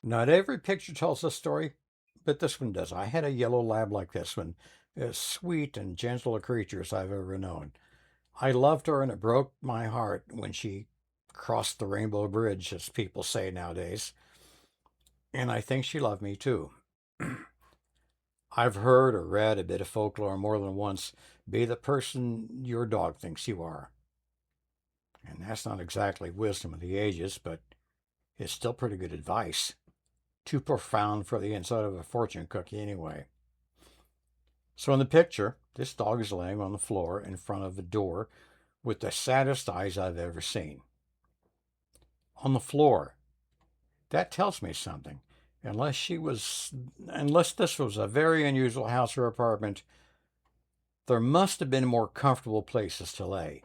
Not every picture tells a story, but this one does. I had a yellow lab like this one, as sweet and gentle a creature as I've ever known. I loved her, and it broke my heart when she crossed the Rainbow Bridge, as people say nowadays. And I think she loved me too. I've heard or read a bit of folklore more than once. Be the person your dog thinks you are. And that's not exactly wisdom of the ages, but it's still pretty good advice. Too profound for the inside of a fortune cookie, anyway. So, in the picture, this dog is laying on the floor in front of the door with the saddest eyes I've ever seen. On the floor. That tells me something. Unless this was a very unusual house or apartment, there must have been more comfortable places to lay.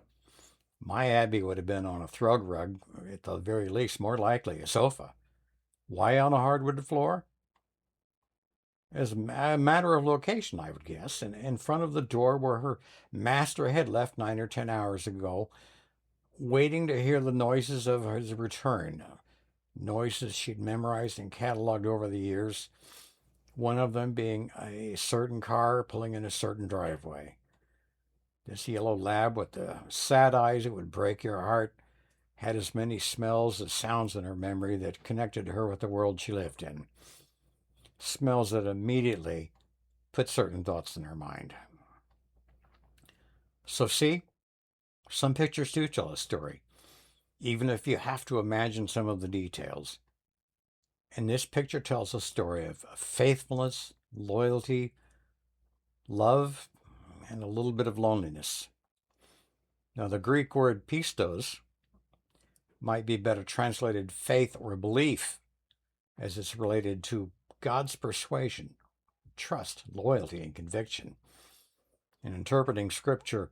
My Abby would have been on a thrug rug, at the very least, more likely a sofa. Why on a hardwood floor? As a matter of location, I would guess, and in front of the door where her master had left 9 or 10 hours ago, waiting to hear the noises of his return. Noises she'd memorized and cataloged over the years, one of them being a certain car pulling in a certain driveway. This yellow lab with the sad eyes that would break your heart had as many smells as sounds in her memory that connected her with the world she lived in. Smells that immediately put certain thoughts in her mind. So, see, some pictures do tell a story, even if you have to imagine some of the details. And this picture tells a story of faithfulness, loyalty, love, and a little bit of loneliness. Now, the Greek word pistos might be better translated faith or belief, as it's related to God's persuasion, trust, loyalty, and conviction. In interpreting scripture,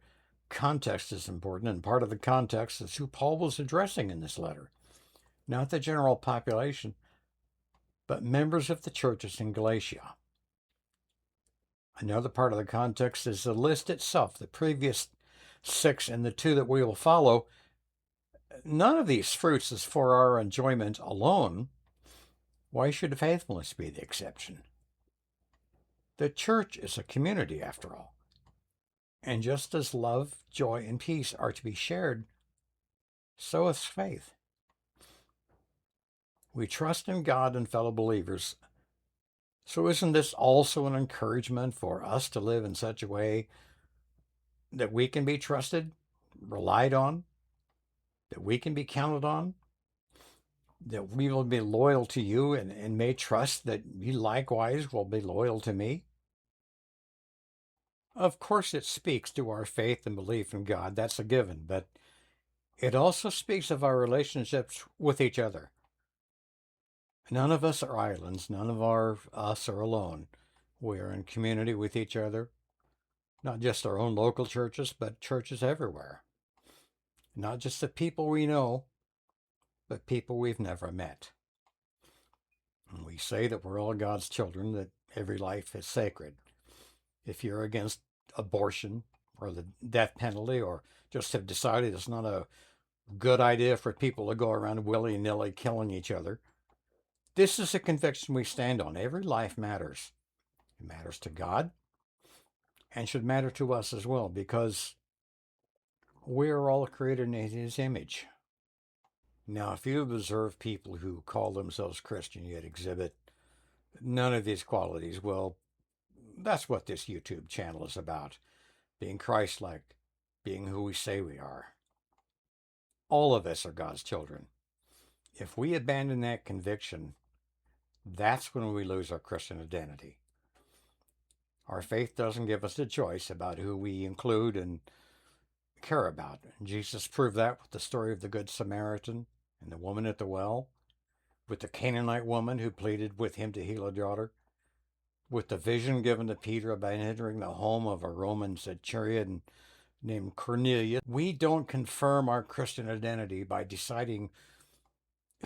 context is important, and part of the context is who Paul was addressing in this letter. Not the general population, but members of the churches in Galatia. Another part of the context is the list itself, the previous 6 and the 2 that we will follow. None of these fruits is for our enjoyment alone. Why should faithfulness be the exception? The church is a community, after all. And just as love, joy, and peace are to be shared, so is faith. We trust in God and fellow believers. So isn't this also an encouragement for us to live in such a way that we can be trusted, relied on, that we can be counted on, that we will be loyal to you and may trust that you likewise will be loyal to me? Of course, it speaks to our faith and belief in God. That's a given. But it also speaks of our relationships with each other. None of us are islands. None of us are alone. We are in community with each other, not just our own local churches, but churches everywhere. Not just the people we know, but people we've never met. And we say that we're all God's children, that every life is sacred. If you're against abortion or the death penalty, or just have decided it's not a good idea for people to go around willy-nilly killing each other, this is a conviction we stand on. Every life matters. It matters to God and should matter to us as well, because we are all created in His image. Now, if you observe people who call themselves Christian yet exhibit none of these qualities, well, that's what this YouTube channel is about. Being Christlike, being who we say we are. All of us are God's children. If we abandon that conviction, that's when we lose our Christian identity. Our faith doesn't give us a choice about who we include and care about. Jesus proved that with the story of the Good Samaritan and the woman at the well, with the Canaanite woman who pleaded with him to heal her daughter, with the vision given to Peter about entering the home of a Roman centurion named Cornelius. We don't confirm our Christian identity by deciding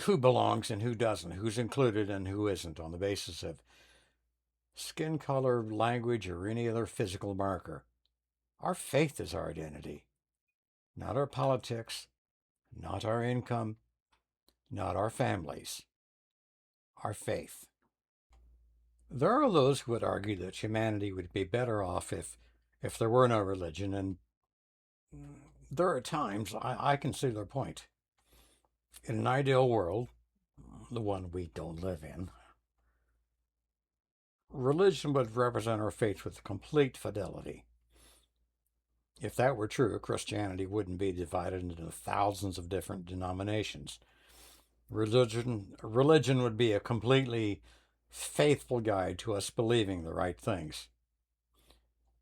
who belongs and who doesn't, who's included and who isn't, on the basis of skin color, language, or any other physical marker. Our faith is our identity, not our politics, not our income, not our families. our faith. There are those who would argue that humanity would be better off if there were no religion, and there are times I can see their point. In an ideal world, the one we don't live in, religion would represent our faith with complete fidelity. If that were true, Christianity wouldn't be divided into thousands of different denominations. Religion would be a completely faithful guide to us believing the right things,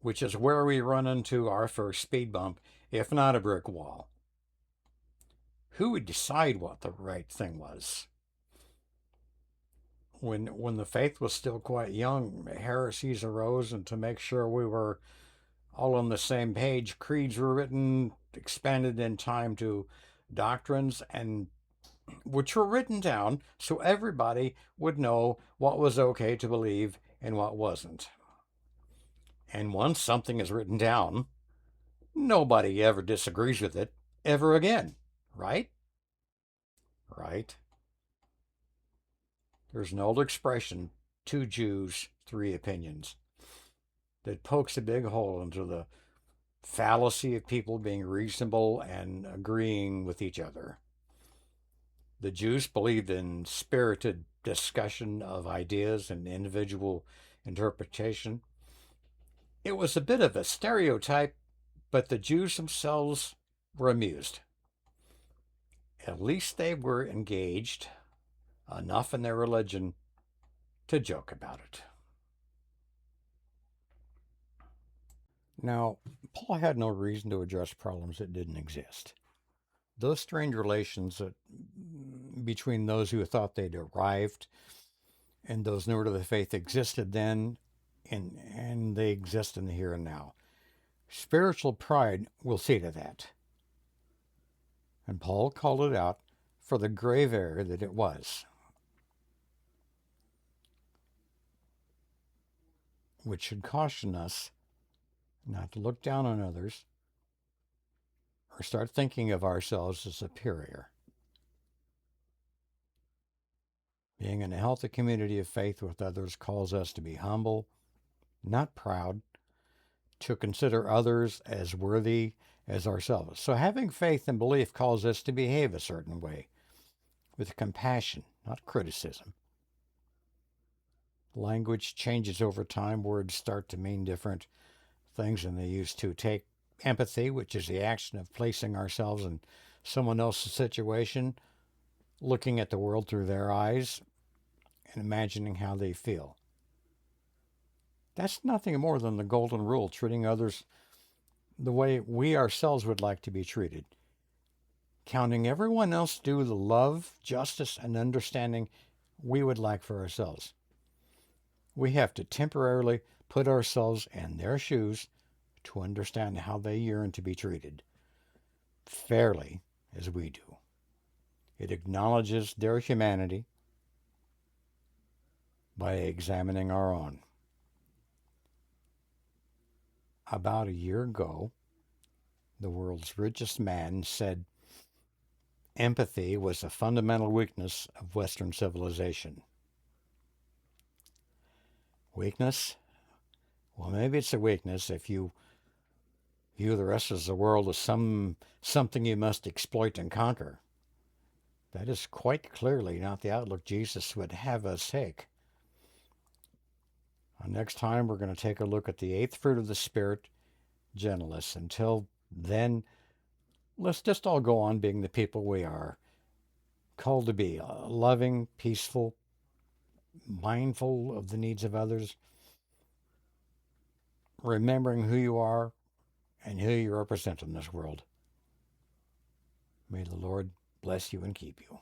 which is where we run into our first speed bump, if not a brick wall. Who would decide what the right thing was? When the faith was still quite young, heresies arose, and to make sure we were all on the same page, creeds were written, expanded in time to doctrines, and which were written down so everybody would know what was okay to believe and what wasn't. And once something is written down, nobody ever disagrees with it ever again, right? Right. There's an old expression, 2 Jews, 3 opinions, that pokes a big hole into the fallacy of people being reasonable and agreeing with each other. The Jews believed in spirited discussion of ideas and individual interpretation. It was a bit of a stereotype, but the Jews themselves were amused. At least they were engaged enough in their religion to joke about it. Now, Paul had no reason to address problems that didn't exist. Those strange relations between those who thought they'd arrived and those newer to the faith existed then, and they exist in the here and now. Spiritual pride will see to that. And Paul called it out for the grave error that it was, which should caution us not to look down on others or start thinking of ourselves as superior. Being in a healthy community of faith with others calls us to be humble, not proud, to consider others as worthy as ourselves. So having faith and belief calls us to behave a certain way, with compassion, not criticism. Language changes over time. Words start to mean different things than they used to. Take empathy, which is the action of placing ourselves in someone else's situation, looking at the world through their eyes, and imagining how they feel. That's nothing more than the golden rule, treating others the way we ourselves would like to be treated. Counting everyone else due the love, justice, and understanding we would like for ourselves. We have to temporarily put ourselves in their shoes to understand how they yearn to be treated, fairly as we do. It acknowledges their humanity by examining our own. About a year ago, the world's richest man said empathy was a fundamental weakness of Western civilization. Weakness? Well, maybe it's a weakness if you view the rest of the world as something you must exploit and conquer. That is quite clearly not the outlook Jesus would have us take. Next time, we're going to take a look at the 8th fruit of the Spirit, gentleness. Until then, let's just all go on being the people we are, called to be loving, peaceful, mindful of the needs of others, remembering who you are and who you represent in this world. May the Lord bless you and keep you.